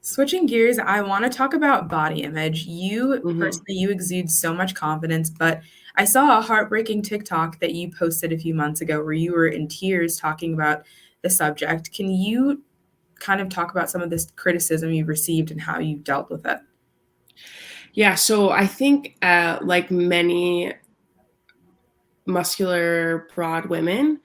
Switching gears, I want to talk about body image. You Hmm. personally, you exude so much confidence, but I saw a heartbreaking TikTok that you posted a few months ago where you were in tears talking about the subject. Can you kind of talk about some of this criticism you've received and how you dealt with it? Yeah, so I think like many muscular, broad women,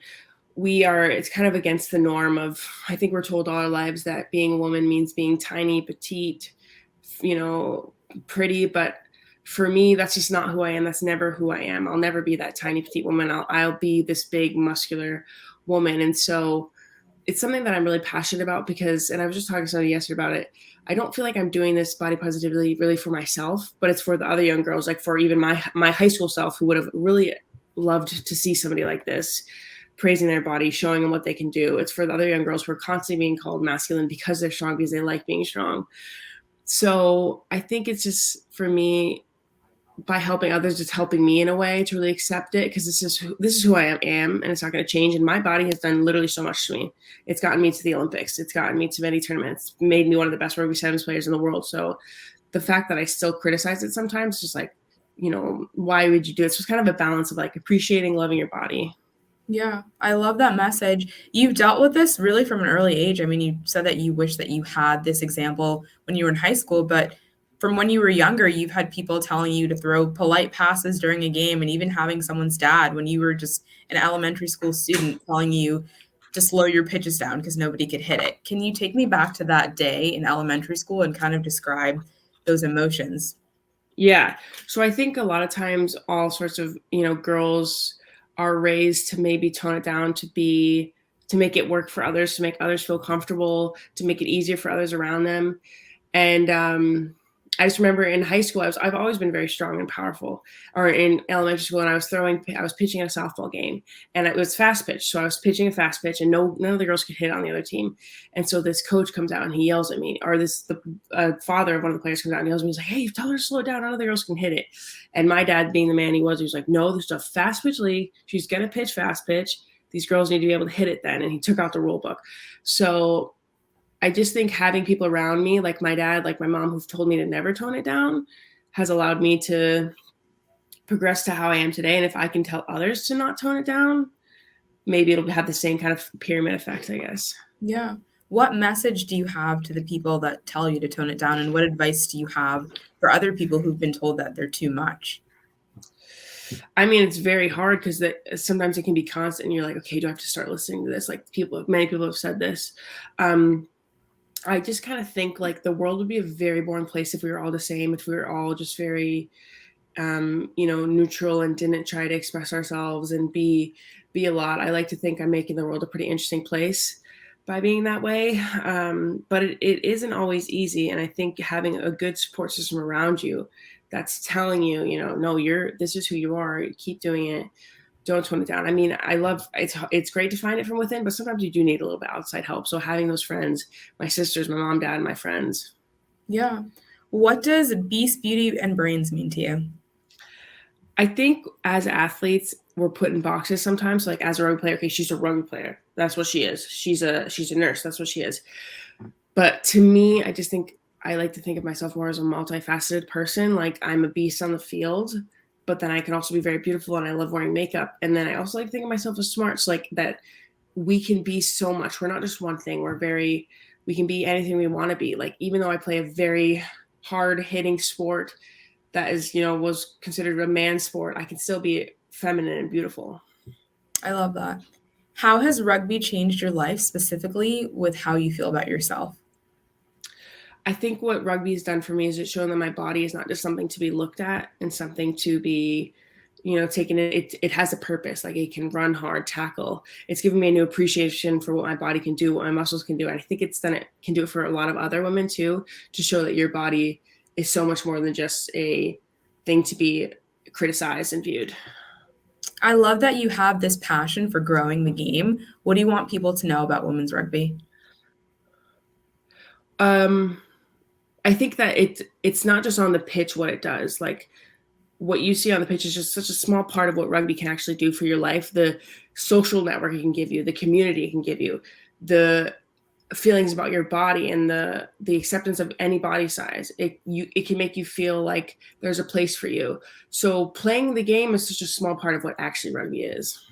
it's kind of against the norm of, I think we're told all our lives that being a woman means being tiny, petite, you know, pretty. But for me, that's just not who I am. That's never who I am. I'll never be that tiny, petite woman. I'll be this big, muscular woman. And so it's something that I'm really passionate about because, and I was just talking to somebody yesterday about it. I don't feel like I'm doing this body positivity really for myself, but it's for the other young girls, like for even my high school self who would have really loved to see somebody like this praising their body, showing them what they can do. It's for the other young girls who are constantly being called masculine because they're strong, because they like being strong. So I think it's just for me, by helping others, it's helping me in a way to really accept it, because this is who I am, and it's not going to change. And my body has done literally so much to me. It's gotten me to the Olympics. It's gotten me to many tournaments. Made me one of the best rugby sevens players in the world. So the fact that I still criticize it sometimes, just like, why would you do it? It's just kind of a balance of like appreciating, loving your body. Yeah, I love that message. You've dealt with this really from an early age. I mean, you said that you wish that you had this example when you were in high school, but from when you were younger, you've had people telling you to throw polite passes during a game, and even having someone's dad when you were just an elementary school student telling you to slow your pitches down because nobody could hit it. Can you take me back to that day in elementary school and kind of describe those emotions? Yeah. So I think a lot of times all sorts of, girls are raised to maybe tone it down, to make it work for others, to make others feel comfortable, to make it easier for others around them. And I just remember in high school, I've always been very strong and powerful. Or in elementary school, and I was pitching a softball game, and it was fast pitch. So I was pitching a fast pitch, and none of the girls could hit on the other team. And so this coach comes out and he yells at me, or the father of one of the players comes out and yells at me. He's like, "Hey, tell her to slow it down. None of the girls can hit it." And my dad, being the man he was like, "No, this is a fast pitch league. She's gonna pitch fast pitch. These girls need to be able to hit it then." And he took out the rule book. So I just think having people around me, like my dad, like my mom, who've told me to never tone it down, has allowed me to progress to how I am today. And if I can tell others to not tone it down, maybe it'll have the same kind of pyramid effect, I guess. Yeah. What message do you have to the people that tell you to tone it down, and what advice do you have for other people who've been told that they're too much? I mean, it's very hard because sometimes it can be constant. And you're like, okay, do I have to start listening to this? Like many people have said this. Um, I just kind of think like the world would be a very boring place if we were all the same, if we were all just very neutral and didn't try to express ourselves and be a lot. I like to think I'm making the world a pretty interesting place by being that way. But it isn't always easy. And I think having a good support system around you that's telling you, no, this is who you are. Keep doing it. Don't tone it down. I mean, I love it's great to find it from within, but sometimes you do need a little bit outside help. So having those friends, my sisters, my mom, dad, my friends. Yeah. What does beast, beauty, and brains mean to you? I think as athletes, we're put in boxes sometimes. Like as a rugby player, okay, she's a rugby player. That's what she is. She's a nurse. That's what she is. But to me, I just think I like to think of myself more as a multifaceted person. Like I'm a beast on the field, but then I can also be very beautiful, and I love wearing makeup. And then I also like to think of myself as smart. So like that we can be so much. We're not just one thing. We can be anything we want to be. Like even though I play a very hard hitting sport that is, was considered a man's sport, I can still be feminine and beautiful. I love that. How has rugby changed your life, specifically with how you feel about yourself? I think what rugby has done for me is it's shown that my body is not just something to be looked at and something to be, taken. It has a purpose. Like it can run hard, tackle. It's given me a new appreciation for what my body can do, what my muscles can do. And I think can do it for a lot of other women too, to show that your body is so much more than just a thing to be criticized and viewed. I love that you have this passion for growing the game. What do you want people to know about women's rugby? Um, I think that it's not just on the pitch what it does. Like what you see on the pitch is just such a small part of what rugby can actually do for your life. The social network it can give you, the community it can give you, the feelings about your body and the acceptance of any body size. It can make you feel like there's a place for you. So playing the game is such a small part of what actually rugby is.